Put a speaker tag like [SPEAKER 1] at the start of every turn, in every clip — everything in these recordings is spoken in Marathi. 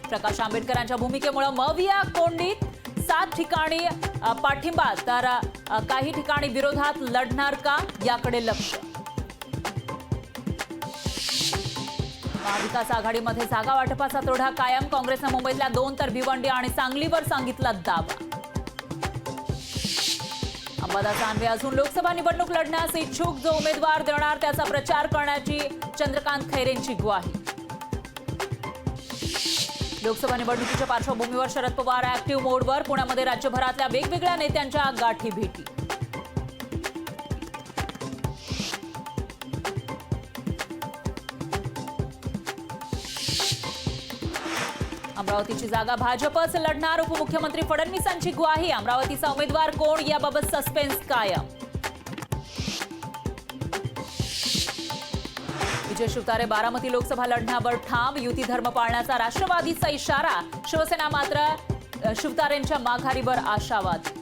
[SPEAKER 1] प्रकाश आंबेडकरांच्या भूमिकेमुळे मविया कोंडीत 7 ठिकाणी पाठिंबा तर काही ठिकाणी विरोधात लढणार का याकडे लक्ष। महाविकास आघाडीमध्ये जागा वाटपाचा तोडा कायम, काँग्रेसने मुंबईतल्या 2 तर भिवंडी आणि सांगलीवर सांगितला दावा। अंबादास दानवे अजून लोकसभा निवडणूक लढण्यास इच्छुक, जो उमेदवार देणार त्याचा प्रचार करण्याची चंद्रकांत खैरेंची ग्वाही। लोकसभा निवडणुकीच्या पार्श्वभूमीवर शरद पवार ऍक्टिव्ह मोडवर, पुण्यामध्ये राज्यभरातल्या वेगवेगळ्या नेत्यांच्या गाठी भेटी। अमरावतीची जागा भाजपच लढणार, उपमुख्यमंत्री फडणवीसांची ग्वाही। अमरावतीचा उमेदवार कोण याबाबत सस्पेन्स कायम। विजय शिवतारे बारामती लोकसभा लढण्यावर ठाम, युती धर्म पाळण्याचा राष्ट्रवादीचा इशारा। शिवसेना मात्र शिवतारेंच्या माघारीवर आशावादी।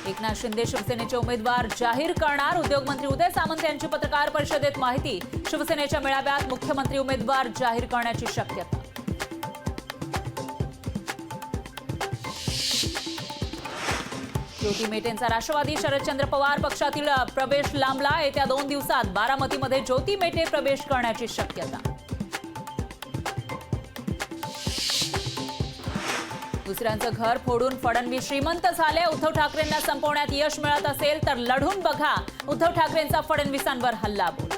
[SPEAKER 1] एकनाथ शिंदे शिवसेनेचे उमेदवार जाहीर करणार, उद्योगमंत्री उदय सामंत यांची पत्रकार परिषदेत माहिती। शिवसेनेच्या मेळाव्यात मुख्यमंत्री उमेदवार जाहीर करण्याची शक्यता। ज्योती मेटेंचा राष्ट्रवादी शरदचंद्र पवार पक्षातील प्रवेश लांबला, येत्या 2 दिवसात बारामतीमध्ये ज्योती मेटे प्रवेश करण्याची शक्यता। दुसऱ्यांचं घर फोडून फडणवीस श्रीमंत झाले, उद्धव ठाकरेंना संपवण्यात यश मिळत असेल तर लढून बघा, उद्धव ठाकरेंचा फडणवीसांवर हल्लाबोल।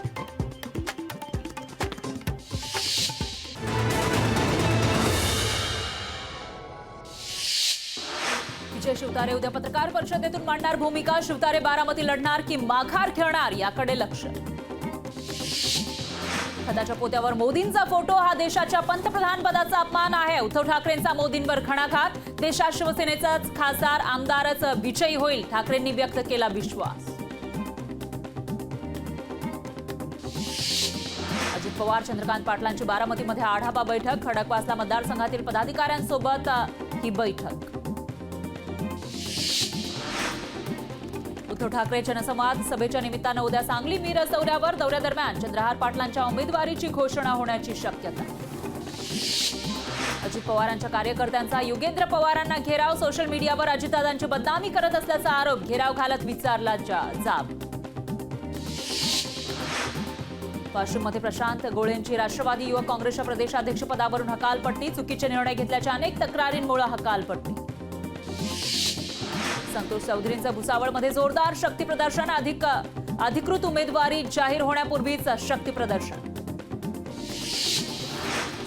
[SPEAKER 1] विजय शिवतारे उद्या पत्रकार परिषदेतून मांडणार भूमिका। शिवतारे बारामती लढणार की माघार घेणार याकडे लक्ष। खताच्या पोत्यावर मोदींचा फोटो, हा देशाच्या पंतप्रधान पदाचा अपमान आहे। उद्धव ठाकरेंचा मोदींवर घणाघात, देशात शिवसेनेचाच खासदार आमदारच विजयी होईल, ठाकरेंनी व्यक्त केला विश्वास। अजित पवार चंद्रकांत पाटलांची बारामतीमध्ये आढावा बैठक, खडकवासला मतदारसंघातील पदाधिकाऱ्यांसोबत ही बैठक। उद्धव ठाकरे जनसंवाद सभेच्या निमित्तानं उद्या सांगली मिरज दौऱ्यावर, दौऱ्यादरम्यान चंद्रहार पाटलांच्या उमेदवारीची घोषणा होण्याची शक्यता। अजित पवारांच्या कार्यकर्त्यांचा योगेंद्र पवारांना घेराव, सोशल मीडियावर अजितदादांची बदनामी करत असल्याचा आरोप, घेराव घालत विचारला जाब। वाशिममध्ये प्रशांत गोळेंची राष्ट्रवादी युवक काँग्रेसच्या प्रदेशाध्यक्षपदावरून हकालपट्टी, चुकीचे निर्णय घेतल्याच्या अनेक तक्रारींमुळे हकालपट्टी। संतोष चौधरींचं भुसावळमध्ये जोरदार शक्ती प्रदर्शन, अधिकृत उमेदवारी जाहीर होण्यापूर्वीच शक्ती प्रदर्शन।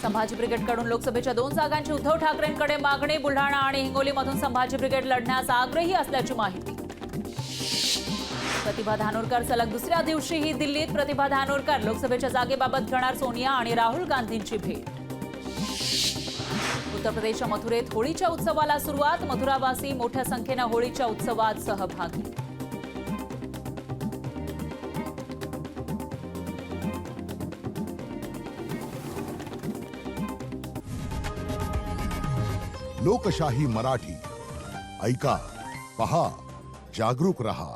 [SPEAKER 1] संभाजी ब्रिगेडकडून लोकसभेच्या 2 जागांची उद्धव ठाकरेंकडे मागणी, बुलढाणा आणि हिंगोलीमधून संभाजी ब्रिगेड लढण्यास आग्रही असल्याची माहिती। प्रतिभा धानोरकर सलग दुसऱ्या दिवशीही दिल्लीत, प्रतिभा धानोरकर लोकसभेच्या जागेबाबत घेणार सोनिया आणि राहुल गांधींची भेट। उत्तर प्रदेशच्या मथुरेत होळीच्या उत्सवाला सुरुवात, मथुरावासी मोठ्या संख्येने होळीच्या उत्सवात सहभागी।
[SPEAKER 2] लोकशाही मराठी ऐका, पहा, जागरूक रहा।